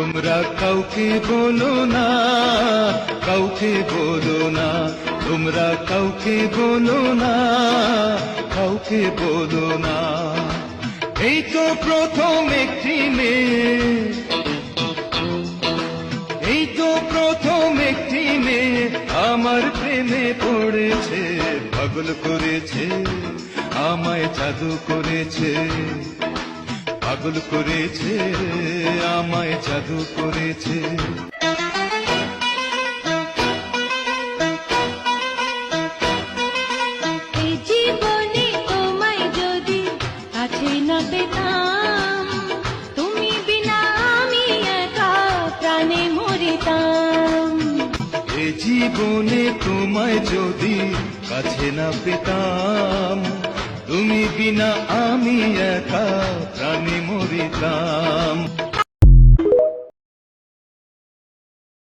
তোমরা কাউকে বলো না, কাউকে বলো না, তোমরা কাউকে বলো না, কাউকে বলো না। এই তো প্রথম একটি মেয়ে, এই তো প্রথম একটি মেয়ে আমার প্রেমে পড়েছে, পাগল করেছে, আমায় জাদু করেছে, পাগল করেছে, আমায় জাদু করেছে। এই জীবনে তোমায় যদি কাছে না পেতাম, তুমি বিনা আমি একা প্রাণে মরিতাম। এ জীবনে তোমায় যদি কাছে না পেতাম, তুমি বিনা আমি একা প্রাণে মরিতাম।